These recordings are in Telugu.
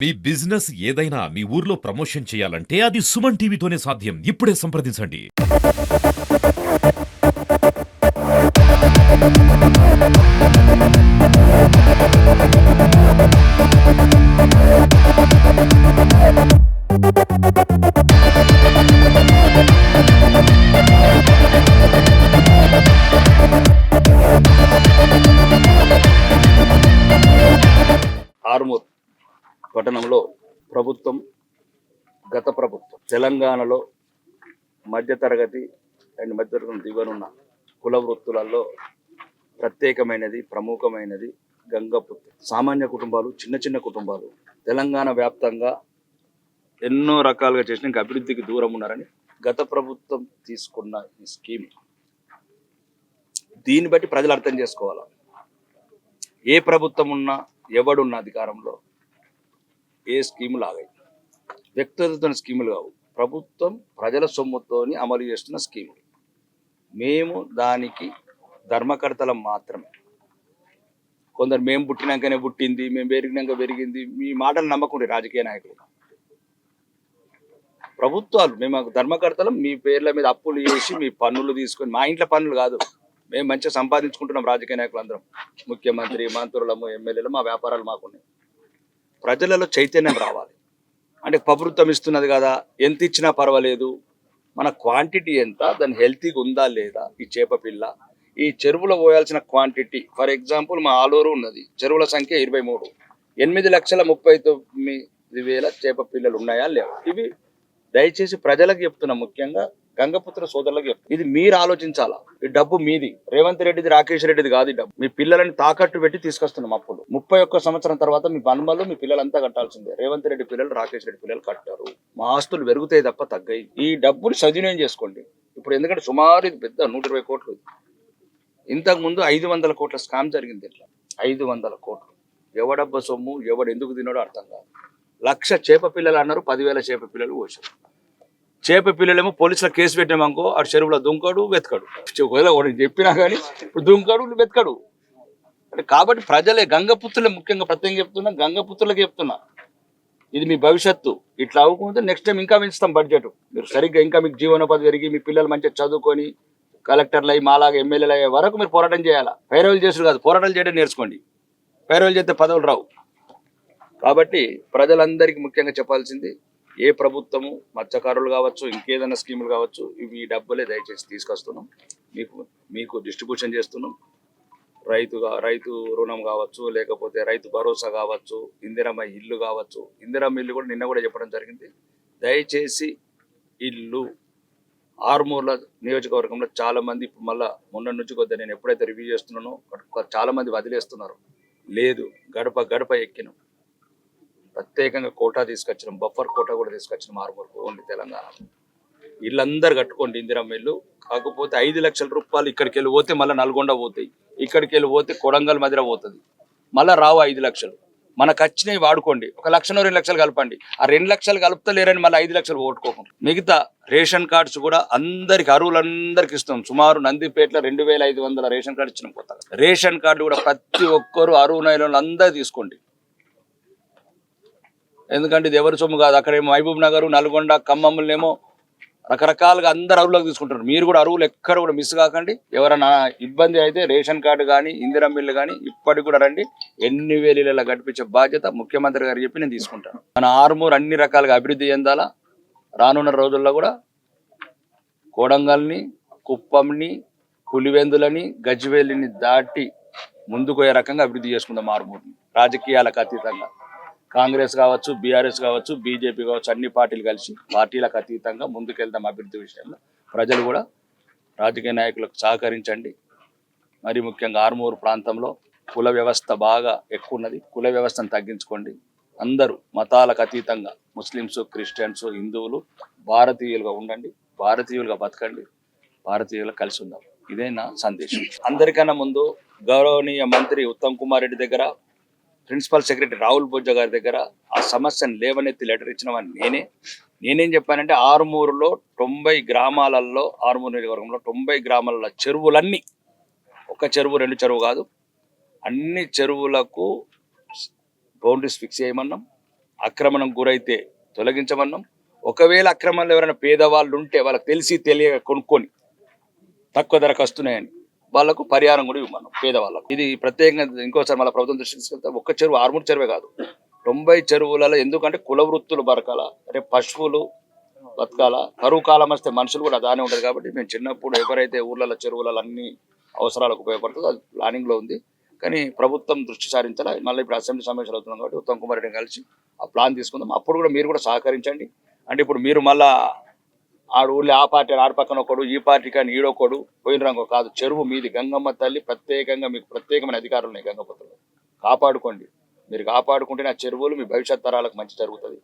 మీ బిజినెస్ ఏదైనా మీ ఊర్లో ప్రమోషన్ చేయాలంటే అది సుమన్ టీవీతోనే సాధ్యం. ఇప్పుడే సంప్రదించండి. ఆర్మూర్ పట్టణంలో గత ప్రభుత్వం తెలంగాణలో మధ్యతరగతి అండ్ మధ్యతరగతి దిగువనున్న కుల వృత్తులలో ప్రత్యేకమైనది ప్రముఖమైనది గంగపుత్ర. సామాన్య కుటుంబాలు, చిన్న చిన్న కుటుంబాలు తెలంగాణ వ్యాప్తంగా ఎన్నో రకాలుగా చేసిన ఇంకా అభివృద్ధికి దూరం ఉన్నారని గత ప్రభుత్వం తీసుకున్న ఈ స్కీమ్, దీన్ని బట్టి ప్రజలు అర్థం చేసుకోవాలి. ఏ ప్రభుత్వం ఉన్నా ఎవడున్న అధికారంలో ఏ స్కీములు ఆగాయి. వ్యక్తిగత స్కీములు కావు, ప్రభుత్వం ప్రజల సొమ్ముతోని అమలు చేస్తున్న స్కీములు. మేము దానికి ధర్మకర్తలం మాత్రమే. కొందరు మేము పుట్టినాకనే పుట్టింది, మేము పెరిగినాక పెరిగింది, మీ మాటలు నమ్మకుండి రాజకీయ నాయకులు. ప్రభుత్వాలు మేము ధర్మకర్తలం. మీ పేర్ల మీద అప్పులు చేసి మీ పన్నులు తీసుకొని, మా ఇంట్లో పన్నులు కాదు, మేము మంచిగా సంపాదించుకుంటున్నాం. రాజకీయ నాయకులు అందరం, ముఖ్యమంత్రి, మంత్రులము, ఎమ్మెల్యేలు, మా వ్యాపారాలు మాకున్నాయి. ప్రజలలో చైతన్యం రావాలి. అంటే ప్రభుత్వం ఇస్తున్నది కదా, ఎంత ఇచ్చినా పర్వాలేదు, మన క్వాంటిటీ ఎంత, దాని హెల్తీగా ఉందా లేదా. ఈ చేప పిల్ల ఈ చెరువులో పోయాల్సిన క్వాంటిటీ, ఫర్ ఎగ్జాంపుల్ మా ఆలూరు ఉన్నది, చెరువుల సంఖ్య 23, 8,39,000 చేప పిల్లలు ఉన్నాయా లేవా. ఇవి దయచేసి ప్రజలకు చెప్తున్నా, ముఖ్యంగా గంగపుత్ర సోదరులకు చెప్తున్నా. ఇది మీరు ఆలోచించాలా. ఈ డబ్బు మీది, రేవంత్ రెడ్డిది, రాకేష్ రెడ్డిది కాదు. ఈ డబ్బు మీ పిల్లలని తాకట్టు పెట్టి తీసుకొస్తున్నాం అప్పులు. 31 సంవత్సరం తర్వాత మీ పనుమలు మీ పిల్లలంతా కట్టాల్సిందే. రేవంత్ రెడ్డి పిల్లలు, రాకేష్ రెడ్డి పిల్లలు కట్టారు. మా ఆస్తులు పెరుగుతాయి తప్ప తగ్గాయి. ఈ డబ్బులు సద్వినియోగం చేసుకోండి ఇప్పుడు. ఎందుకంటే సుమారు ఇది పెద్ద 120 కోట్లు. ఇంతకు ముందు 500 కోట్ల స్కామ్ జరిగింది. ఇట్లా 500 కోట్లు ఎవడబ్బ సొమ్ము, ఎవడు ఎందుకు తిన్నాడో అర్థం కాదు. 1,00,000 చేప పిల్లలు అన్నారు, 10,000 చేప పిల్లలు పోసారు. చేప పిల్లలేమో పోలీసుల కేసు పెట్టామనుకో, అటు చెరువులో దుంకడు, వెతకడు. చెప్పినా కానీ ఇప్పుడు దుంకడు, వెతకడు. అంటే కాబట్టి ప్రజలే, గంగపుత్రులే ముఖ్యంగా ప్రత్యేకంగా చెప్తున్నా, గంగపుత్రులకి చెప్తున్నా, ఇది మీ భవిష్యత్తు. ఇట్లా అవ్వకపోతే నెక్స్ట్ టైం ఇంకా పెంచుతాం బడ్జెట్. మీరు సరిగ్గా ఇంకా మీకు జీవనోపాధి పెరిగి మీ పిల్లలు మంచిగా చదువుకొని కలెక్టర్లు అయ్యి మాలాగా ఎమ్మెల్యేలు అయ్యే వరకు మీరు పోరాటం చేయాలా. పైరవులు చేసుడు కాదు, పోరాటాలు చేయడం నేర్చుకోండి. పైరవులు చేస్తే పదవులు రావు. కాబట్టి ప్రజలందరికీ ముఖ్యంగా చెప్పాల్సింది, ఏ ప్రభుత్వము మత్స్యకారులు కావచ్చు, ఇంకేదైనా స్కీములు కావచ్చు, ఇవి డబ్బులే దయచేసి తీసుకొస్తున్నాం. మీకు డిస్ట్రిబ్యూషన్ చేస్తున్నాం. రైతు రుణం కావచ్చు, లేకపోతే రైతు భరోసా కావచ్చు, ఇందిరమ్మ ఇల్లు కావచ్చు. ఇందిరమ్మ ఇల్లు కూడా నిన్న కూడా చెప్పడం జరిగింది. దయచేసి ఇల్లు ఆర్మూర్ల నియోజకవర్గంలో చాలా మంది ఇప్పుడు మళ్ళీ మొన్న నుంచి కొద్దిగా నేను ఎప్పుడైతే రివ్యూ చేస్తున్నానో చాలా మంది వదిలేస్తున్నారు. లేదు, గడప గడప ఎక్కినాం. ప్రత్యేకంగా కోటా తీసుకొచ్చినాం, బఫర్ కోటా కూడా తీసుకొచ్చినాం ఆర్మూర్కు. ఓన్లీ తెలంగాణ ఇల్లందరూ కట్టుకోండి ఇందిరమ్మ ఇల్లు. కాకపోతే 5 లక్షల రూపాయలు ఇక్కడికి వెళ్ళి పోతే మళ్ళీ నల్గొండ పోతాయి, ఇక్కడికి వెళ్ళి పోతే కొడంగల్ మధ్య పోతుంది, మళ్ళీ రావు 5 లక్షలు. మనకు వచ్చినవి వాడుకోండి. 1 లక్షనో 2 లక్షలు కలపండి. ఆ 2 లక్షలు కలుపుతలేరని మళ్ళీ 5 లక్షలు ఓట్టుకోకండి. మిగతా రేషన్ కార్డ్స్ కూడా అందరికి, అరువులందరికి ఇస్తాం. సుమారు నందిపేటలో 2,500 రేషన్ కార్డు ఇచ్చినాం కొత్తగా. రేషన్ కార్డు కూడా ప్రతి ఒక్కరు అరువునైన అందరూ తీసుకోండి. ఎందుకంటే ఇది ఎవరి సొమ్ము కాదు. అక్కడేమో మహబూబ్ నగర్, నల్గొండ, ఖమ్మంలోనేమో రకరకాలుగా అందరు అరువులకు తీసుకుంటారు. మీరు కూడా అరువులు ఎక్కడ కూడా మిస్ కాకండి. ఎవరైనా ఇబ్బంది అయితే రేషన్ కార్డు కానీ, ఇందిరమ్మ ఇల్లు కానీ ఇప్పటికి కూడా రండి. 8,000 ఇళ్ళ గడిపించే బాధ్యత ముఖ్యమంత్రి గారు చెప్పి నేను తీసుకుంటాను. మన ఆర్మూర్ అన్ని రకాలుగా అభివృద్ధి చెందాలా. రానున్న రోజుల్లో కూడా కోడంగల్ని, కుప్పంని, పులివెందులని, గజ్వేలిని దాటి ముందుకు పోయే రకంగా అభివృద్ధి చేసుకుందాం ఆర్మూర్ని. రాజకీయాలకు అతీతంగా కాంగ్రెస్ కావచ్చు, బీఆర్ఎస్ కావచ్చు, బీజేపీ కావచ్చు, అన్ని పార్టీలు కలిసి పార్టీలకు అతీతంగా ముందుకెళ్తాం అభివృద్ధి విషయంలో. ప్రజలు కూడా రాజకీయ నాయకులకు సహకరించండి. మరి ముఖ్యంగా ఆర్మూరు ప్రాంతంలో కుల వ్యవస్థ బాగా ఎక్కువ ఉన్నది. కుల వ్యవస్థను తగ్గించుకోండి. అందరూ మతాలకు అతీతంగా, ముస్లిమ్స్, క్రిస్టియన్స్, హిందువులు భారతీయులుగా ఉండండి, భారతీయులుగా బతకండి, భారతీయులుగా కలిసి ఉందాం. ఇదే నా సందేశం. అందరికన్నా ముందు గౌరవనీయ మంత్రి ఉత్తమ్ కుమార్ రెడ్డి దగ్గర, ప్రిన్సిపల్ సెక్రటరీ రాహుల్ బొజ్జ గారి దగ్గర ఆ సమస్యను లేవనెత్తి లెటర్ ఇచ్చినవని నేనేం చెప్పానంటే, ఆర్మూరులో 90 గ్రామాలలో, ఆర్మూరు నియోజకవర్గంలో 90 గ్రామాల చెరువులన్నీ, ఒక చెరువు 2 చెరువు కాదు, అన్ని చెరువులకు బౌండరీస్ ఫిక్స్ చేయమన్నాం. ఆక్రమణకు గురైతే తొలగించమన్నాం. ఒకవేళ ఆక్రమణలు ఎవరైనా పేదవాళ్ళు ఉంటే వాళ్ళకి తెలిసి తెలియక కొనుక్కొని తక్కువ ధరకు వస్తున్నాయని వాళ్ళకు పరిహారం కూడా ఇవ్వమన్నాం పేదవాళ్ళకు. ఇది ప్రత్యేకంగా ఇంకోసారి మళ్ళీ ప్రభుత్వం దృష్టికి తీసుకెళ్తే ఒక్క చెరువు 6 చెరువే కాదు, 90 చెరువులలో. ఎందుకంటే కుల వృత్తులు బరకాల, రేపు పశువులు బతకాల, కరువు కాలం వస్తే మనుషులు కూడా దానే ఉంటుంది. కాబట్టి మేము చిన్నప్పుడు ఎవరైతే ఊర్లలో చెరువులలో అన్ని అవసరాలకు ఉపయోగపడుతుందో అది ప్లానింగ్లో ఉంది. కానీ ప్రభుత్వం దృష్టి సారించాలా. మళ్ళీ ఇప్పుడు అసెంబ్లీ సమావేశాలు అవుతున్నాం కాబట్టి ఉత్తమ్ కుమార్ రెడ్డిని కలిసి ఆ ప్లాన్ తీసుకుందాం. అప్పుడు కూడా మీరు కూడా సహకరించండి. అంటే ఇప్పుడు మీరు మళ్ళా ఆడు ఊళ్ళో ఆ పార్టీ ఆడ పక్కన ఒకడు, ఈ పార్టీ కానీ ఈడొకడు పోయిన రంగు కాదు. చెరువు మీది, గంగమ్మ తల్లి ప్రత్యేకంగా మీకు ప్రత్యేకమైన అధికారులు ఉన్నాయి గంగపత్రలో. కాపాడుకోండి. మీరు కాపాడుకుంటే నా చెరువులు మీ భవిష్యత్ తరాలకు మంచి జరుగుతుంది.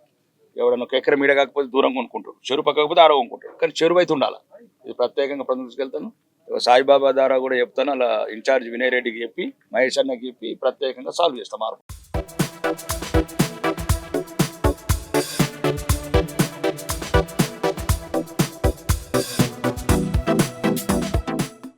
ఎవడన్నా ఒక ఎకరం మీడ కాకపోతే దూరం కొనుక్కుంటాడు, చెరువు పక్కకపోతే ఆడ కొనుక్కుంటాడు. కానీ చెరువు అయితే ఉండాలి. ఇది ప్రత్యేకంగా ప్రభుత్వం తీసుకెళ్తాను. సాయిబాబా ద్వారా కూడా చెప్తాను. అలా ఇన్ఛార్జ్ వినయ్ రెడ్డికి చెప్పి, మహేష్ అన్నకి చెప్పి ప్రత్యేకంగా సాల్వ్ చేస్తాం మార్పు.